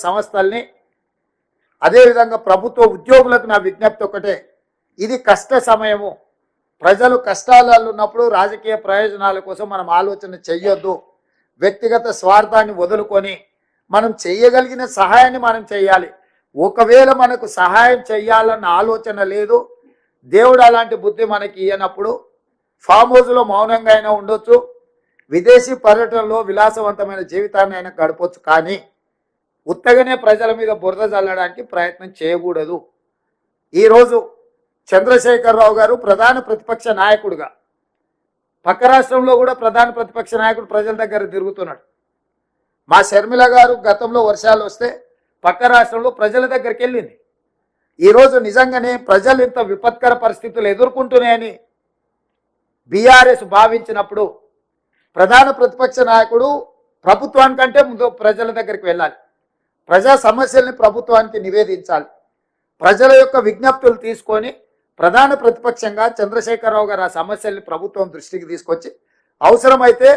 సంస్థల్ని అదేవిధంగా ప్రభుత్వ ఉద్యోగులకు నా విజ్ఞప్తి ఒకటే, ఇది కష్ట సమయము. ప్రజలు కష్టాలలో ఉన్నప్పుడు రాజకీయ ప్రయోజనాల కోసం మనం ఆలోచన చెయ్యొద్దు. వ్యక్తిగత స్వార్థాన్ని వదులుకొని మనం చేయగలిగిన సహాయాన్ని మనం చేయాలి. ఒకవేళ మనకు సహాయం చేయాలన్న ఆలోచన లేదు, దేవుడు అలాంటి బుద్ధి మనకి ఇయ్యనప్పుడు ఫామ్ హౌస్లో మౌనంగా అయినా ఉండొచ్చు, విదేశీ పర్యటనలో విలాసవంతమైన జీవితాన్ని అయినా గడపొచ్చు, కానీ ఉత్తగానే ప్రజల మీద బురద చల్లడానికి ప్రయత్నం చేయకూడదు. ఈరోజు చంద్రశేఖరరావు గారు ప్రధాన ప్రతిపక్ష నాయకుడుగా, పక్క రాష్ట్రంలో కూడా ప్రధాన ప్రతిపక్ష నాయకుడు ప్రజల దగ్గర తిరుగుతున్నాడు. మా షర్మిల గారు గతంలో వర్షాలు వస్తే పక్క రాష్ట్రంలో ప్రజల దగ్గరికి వెళ్ళింది. ఈరోజు నిజంగానే ప్రజలు ఇంత విపత్కర పరిస్థితులు ఎదుర్కొంటున్నాయని బీఆర్ఎస్ భావించినప్పుడు ప్రధాన ప్రతిపక్ష నాయకుడు ప్రభుత్వానికంటే ముందు ప్రజల దగ్గరికి వెళ్ళాలి, ప్రజా సమస్యల్ని ప్రభుత్వానికి నివేదించాలి, ప్రజల యొక్క విజ్ఞప్తులు తీసుకొని ప్రధాన ప్రతిపక్షంగా చంద్రశేఖరరావు గారు ఆ సమస్యల్ని ప్రభుత్వం దృష్టికి తీసుకొచ్చి అవసరమైతే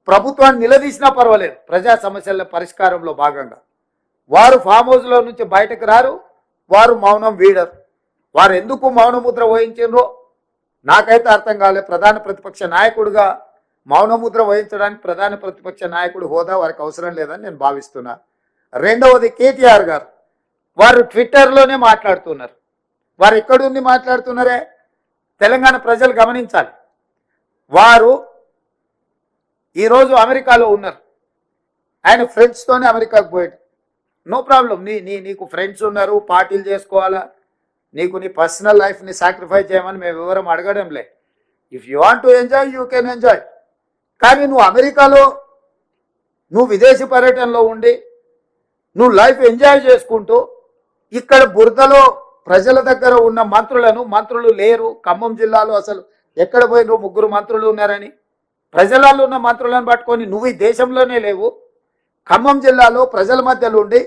ప్రభుత్వాన్ని నిలదీసినా పర్వాలేదు. ప్రజా సమస్యల పరిష్కారంలో భాగంగా వారు ఫామ్ హౌస్లో నుంచి బయటకు రారు, వారు మౌనం వీడరు. వారు ఎందుకు మౌనముద్ర వహించారో నాకైతే అర్థం కాలేదు. ప్రధాన ప్రతిపక్ష నాయకుడిగా మౌనముద్ర వహించడానికి ప్రధాన ప్రతిపక్ష నాయకుడు హోదా వారికి అవసరం లేదని నేను భావిస్తున్నా. రెండవది కేటీఆర్ గారు, వారు ట్విట్టర్లోనే మాట్లాడుతున్నారు. వారు ఎక్కడుండి మాట్లాడుతున్నారే తెలంగాణ ప్రజలు గమనించాలి. వారు ఈరోజు అమెరికాలో ఉన్నారు, ఆయన ఫ్రెండ్స్తోనే అమెరికాకు పోయాడు. నో ప్రాబ్లం, నీకు ఫ్రెండ్స్ ఉన్నారు, పార్టీలు చేసుకోవాలా, నీకు నీ పర్సనల్ లైఫ్ని సాక్రిఫైస్ చేయమని మేము వివరం అడగడంలే. If you want to enjoy you can enjoy. కానీ నువ్వు అమెరికాలో నువ్వు విదేశీ పర్యటనలో ఉండి నువ్వు లైఫ్ ఎంజాయ్ చేసుకుంటూ ఇక్కడ బురదలో ప్రజల దగ్గర ఉన్న మంత్రులు లేరు. ఖమ్మం జిల్లాలో అసలు ఎక్కడ పోయినరు, 3 మంత్రులు ఉన్నారని ప్రజలలో ఉన్న మంత్రులను పట్టుకొని నువ్వు ఈ దేశంలోనే లేవు. ఖమ్మం జిల్లాలో ప్రజల మధ్యలో ఉండి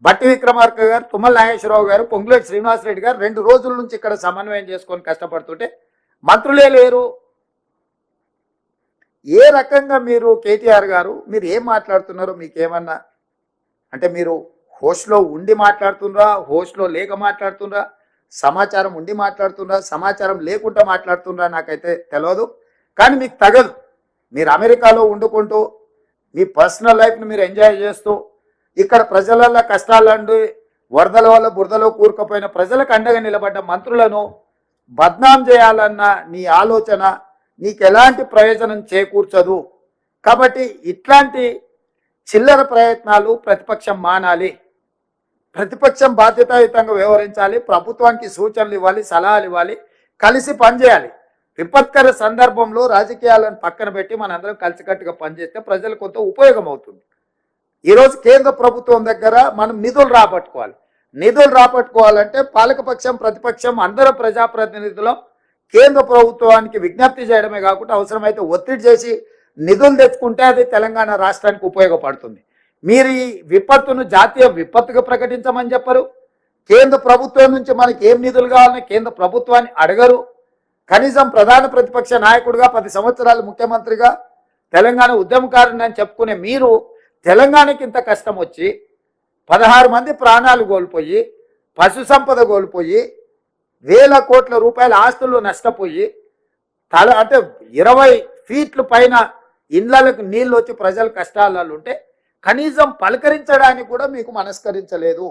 బట్టి విక్రమార్క గారు, తుమ్మల నాగేశ్వరరావు గారు, పొంగులేటి శ్రీనివాసరెడ్డి గారు 2 రోజుల నుంచి ఇక్కడ సమన్వయం చేసుకొని కష్టపడుతుంటే మంత్రులే లేరు. ఏ రకంగా మీరు కేటీఆర్ గారు మీరు ఏం మాట్లాడుతున్నారో మీకేమన్నా అంటే మీరు హోస్ట్లో ఉండి మాట్లాడుతున్నారా, హోస్ట్లో లేక మాట్లాడుతున్నారా, సమాచారం ఉండి మాట్లాడుతున్నారా, సమాచారం లేకుండా మాట్లాడుతున్నారా నాకైతే తెలియదు. కానీ మీకు తగదు. మీరు అమెరికాలో వండుకుంటూ మీ పర్సనల్ లైఫ్ని మీరు ఎంజాయ్ చేస్తూ ఇక్కడ ప్రజల కష్టాలండి వరదల వల్ల బురదలో కూరుకుపోయిన ప్రజలకు అండగా నిలబడ్డ మంత్రులను బద్నాం చేయాలన్న నీ ఆలోచన నీకు ఎలాంటి ప్రయోజనం చేకూర్చదు. కాబట్టి ఇట్లాంటి చిల్లర ప్రయత్నాలు ప్రతిపక్షం మానాలి. ప్రతిపక్షం బాధ్యతాయుతంగా వ్యవహరించాలి, ప్రభుత్వానికి సూచనలు ఇవ్వాలి, సలహాలు ఇవ్వాలి, కలిసి పనిచేయాలి. విపత్కర సందర్భంలో రాజకీయాలను పక్కన పెట్టి మనందరం కలిసికట్టుగా పనిచేస్తే ప్రజలకు కొంత ఉపయోగం అవుతుంది. ఈరోజు కేంద్ర ప్రభుత్వం దగ్గర మనం నిధులు రాబట్టుకోవాలి. నిధులు రాబట్టుకోవాలంటే పాలకపక్షం ప్రతిపక్షం అందరూ ప్రజాప్రతినిధులం కేంద్ర ప్రభుత్వానికి విజ్ఞప్తి చేయడమే కాకుండా అవసరమైతే ఒత్తిడి చేసి నిధులు తెచ్చుకుంటే అది తెలంగాణ రాష్ట్రానికి ఉపయోగపడుతుంది. మీరు ఈ విపత్తును జాతీయ విపత్తుగా ప్రకటించమని చెప్పరు. కేంద్ర ప్రభుత్వం నుంచి మనకి ఏం నిధులు కావాలని కేంద్ర ప్రభుత్వాన్ని అడగరు. కనీసం ప్రధాన ప్రతిపక్ష నాయకుడిగా 10 సంవత్సరాలు ముఖ్యమంత్రిగా తెలంగాణ ఉద్యమకారుని అని చెప్పుకునే మీరు తెలంగాణకి ఇంత కష్టం వచ్చి 16 మంది ప్రాణాలు కోల్పోయి, పశు సంపద కోల్పోయి, వేల కోట్ల రూపాయల ఆస్తులు నష్టపోయి అంటే 20 ఫీట్ల పైన ఇళ్లకు నీళ్ళు వచ్చి ప్రజలు కష్టాలలో ఉంటే కనీసం పలకరించడానికి కూడా మీకు మనస్కరించలేదు.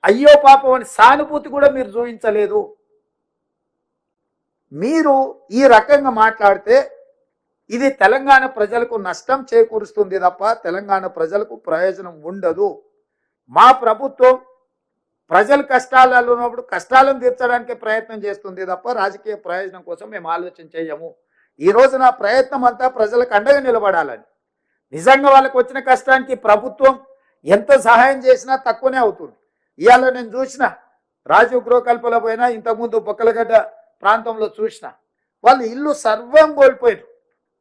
అయ్యో పాపం అని సానుభూతి కూడా మీరు చూపించలేదు. మీరు ఈ రకంగా మాట్లాడితే ఇది తెలంగాణ ప్రజలకు నష్టం చేకూరుస్తుంది తప్ప తెలంగాణ ప్రజలకు ప్రయోజనం ఉండదు. మా ప్రభుత్వం ప్రజల కష్టాలలో ఉన్నప్పుడు కష్టాలను తీర్చడానికి ప్రయత్నం చేస్తుంది తప్ప రాజకీయ ప్రయోజనం కోసం మేము ఆలోచన చేయము. ఈరోజు నా ప్రయత్నం అంతా ప్రజలకు అండగా నిలబడాలని. నిజంగా వాళ్ళకు వచ్చిన కష్టానికి ప్రభుత్వం ఎంత సహాయం చేసినా తక్కువనే అవుతుంది. ఇవాళ నేను చూసిన రాజీవ్ గృహకల్పలో పోయినా, ఇంతకుముందు బొక్కలగడ్డ ప్రాంతంలో చూసిన వాళ్ళు ఇల్లు సర్వం కోల్పోయారు.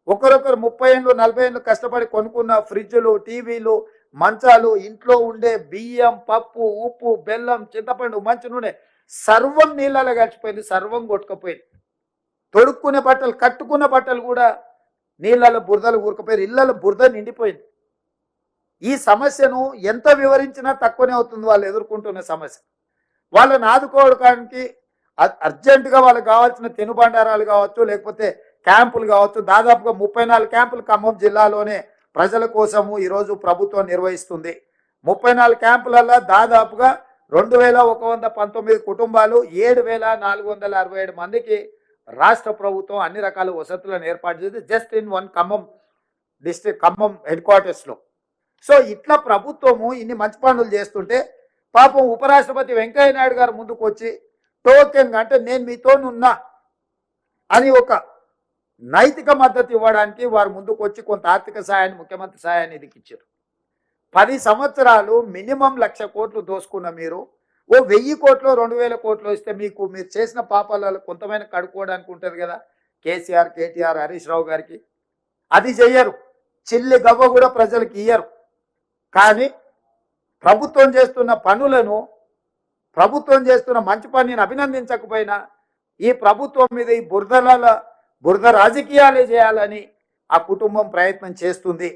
ఒకరొకరు 30 ఏళ్ళు 40 ఏళ్ళు కష్టపడి కొనుక్కున్న ఫ్రిడ్జ్లు, టీవీలు, మంచాలు, ఇంట్లో ఉండే బియ్యం, పప్పు, ఉప్పు, బెల్లం, చింతపండు, మంచి నూనె సర్వం నీళ్ళలో కలిసిపోయింది, సర్వం కొట్టుకుపోయింది. తొడుక్కునే బట్టలు, కట్టుకున్న బట్టలు కూడా నీళ్ళలో బురదలు ఊరుకుపోయారు, ఇళ్ళలో బురద నిండిపోయింది. ఈ సమస్యను ఎంత వివరించినా తక్కువనే అవుతుంది వాళ్ళు ఎదుర్కొంటున్న సమస్య. వాళ్ళని ఆదుకోవడానికి అర్జెంటుగా వాళ్ళకి కావాల్సిన తినుబండారాలు కావచ్చు, లేకపోతే క్యాంపులు కావచ్చు. దాదాపుగా 34 క్యాంపులు ఖమ్మం జిల్లాలోనే ప్రజల కోసము ఈరోజు ప్రభుత్వం నిర్వహిస్తుంది. 34 క్యాంపులలో దాదాపుగా 2119 కుటుంబాలు 7467 మందికి రాష్ట్ర ప్రభుత్వం అన్ని రకాల వసతులను ఏర్పాటు చేసి just in one Khammam district, Khammam head క్వార్టర్స్లో. సో ఇట్లా ప్రభుత్వము ఇన్ని మంచి పనులు చేస్తుంటే పాపం ఉపరాష్ట్రపతి వెంకయ్య నాయుడు గారు ముందుకు వచ్చి టోకెన్గా అంటే నేను మీతోనున్నా అని ఒక నైతిక మద్దతు ఇవ్వడానికి వారు ముందుకు వచ్చి కొంత ఆర్థిక సహాయాన్ని, ముఖ్యమంత్రి సహాయాన్ని నిధికి ఇచ్చారు. 10 సంవత్సరాలు మినిమం 1,00,000 కోట్లు దోసుకున్న మీరు ఓ 1000 కోట్లు 2000 కోట్లు ఇస్తే మీరు చేసిన పాపాలలో కొంతమైన కడుక్కోవడానికి ఉంటుంది కదా. కేసీఆర్, కేటీఆర్, హరీష్ రావు గారికి అది చెయ్యరు. చిల్లి గవ్వ కూడా ప్రజలకు ఇయ్యరు. కానీ ప్రభుత్వం చేస్తున్న పనులను, ప్రభుత్వం చేస్తున్న మంచి పనిని అభినందించకపోయినా ఈ ప్రభుత్వం మీద ఈ బురద రాజకీయాలే చేయాలని ఆ కుటుంబం ప్రయత్నం చేస్తుంది.